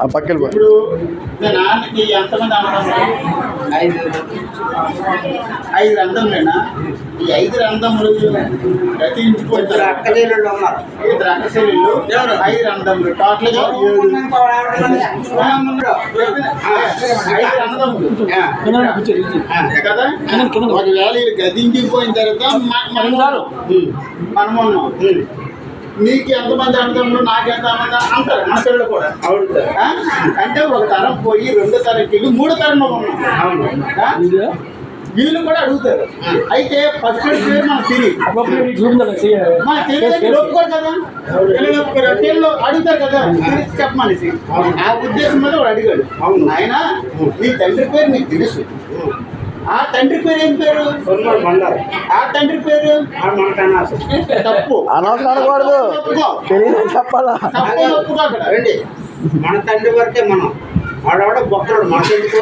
ఆ పక్కన ఇప్పుడు మీ నాన్నకి ఎంతమంది అన్నదమ్ములు? 5 అన్నదమ్ములేనా? ఈ 5 అన్నదమ్ములు ప్రతి ఇంటికి 2 అక్కచెల్లెళ్ళు ఉన్నారు. 2 అక్కచెల్లెళ్ళు, 5 అన్నదమ్ములు, టోటల్గా 5 అన్నదమ్ములు కదా. ఒకవేళ గదింటికి పోయిన తర్వాత మనమున్నాం. నీకు ఎంతమంది అన్నదమ్ములు, నాకు ఎంతమంది అంటారు మన పిల్లలు కూడా. అంటే ఒక తరం పోయి 2వ తరంకి 3వ తరంలో ఉన్నాం. వీళ్ళు కూడా అడుగుతారు. అయితే ఫస్ట్ పేరు మనకు తెలియదు, మన తెలియదు ఒప్పుకోరు కదా. పిల్లలు అడుగుతారు కదా చెప్పమనేసి. ఆ ఉద్దేశం మీద వాడు అడిగాడు. అవును ఆయన నీ తండ్రి పేరు నీకు తెలుసు. ఆ తండ్రి పేరు ఏం పేరు? ఆ తండ్రి పేరు తప్పు. అనవసరం అనకూడదు, తెలియదు చెప్పాలా. తప్పు ఒప్పుకో. మన తండ్రి వరకే మనం వాడవాడ బొక్కడు మనకెందుకు.